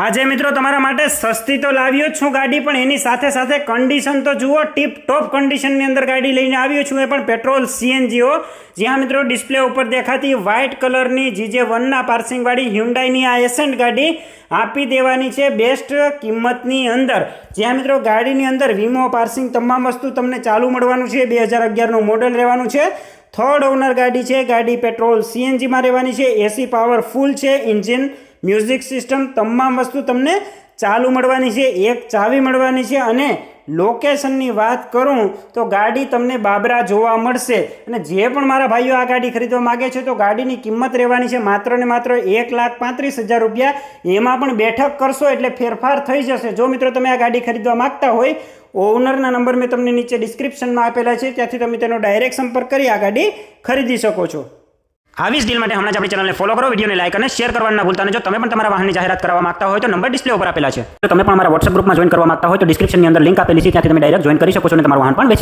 આજે મિત્રો તમારા માટે સસ્તી તો લાવ્યો જ છું ગાડી, પણ એની સાથે સાથે કન્ડિશન તો જુઓ, ટીપ ટોપ કન્ડિશનની અંદર ગાડી લઈને આવ્યો છું. એ પણ પેટ્રોલ સીએનજી હો. જ્યાં મિત્રો ડિસ્પ્લે ઉપર દેખાતી વ્હાઇટ કલરની GJ1ના પાર્સિંગવાળી હ્યુન્ડાઈની આ એસેન્ટ ગાડી આપી દેવાની છે બેસ્ટ કિંમતની અંદર. જ્યાં મિત્રો ગાડીની અંદર વીમો, પાર્સિંગ તમામ વસ્તુ તમને ચાલુ મળવાનું છે. 2011નું મોડલ રહેવાનું છે. થર્ડ ઓનર ગાડી છે. ગાડી પેટ્રોલ સીએનજીમાં રહેવાની છે. એસી પાવરફુલ છે. એન્જિન, મ્યુઝિક સિસ્ટમ તમામ વસ્તુ તમને ચાલુ મળવાની છે. એક ચાવી મળવાની છે. અને લોકેશનની વાત કરું તો ગાડી તમને બાબરા જોવા મળશે. અને જે પણ મારા ભાઈઓ આ ગાડી ખરીદવા માગે છે તો ગાડીની કિંમત રહેવાની છે માત્ર ને માત્ર 1,35,000 રૂપિયા. એમાં પણ બેઠક કરશો એટલે ફેરફાર થઈ જશે. જો મિત્રો તમે આ ગાડી ખરીદવા માગતા હોય, ઓનરના નંબર મેં તમને નીચે ડિસ્ક્રિપ્શનમાં આપેલા છે, ત્યાંથી તમે તેનો ડાયરેક્ટ સંપર્ક કરી આ ગાડી ખરીદી શકો છો. આવી જ ડીલ માટે હમણાં જ આપણી ચેનલને ફોલો કરો, વિડીયોને લાઈક અને શેર કરવાનું ના ભૂલતા. અને જો તમે પણ તમારા વાહનની જાહેરાત કરવા માંગતા હોય તો નંબર ડિસ્પ્લે ઉપર આપેલા છે. જો તમે પણ અમારા WhatsApp ગ્રુપમાં જોઈન કરવા માંગતા હોય તો ડિસ્ક્રિપ્શનની અંદર લિંક આપેલી છે, ત્યાંથી તમે ડાયરેક્ટ જોઈન કરી શકો છો અને તમારું વાહન પણ વેચી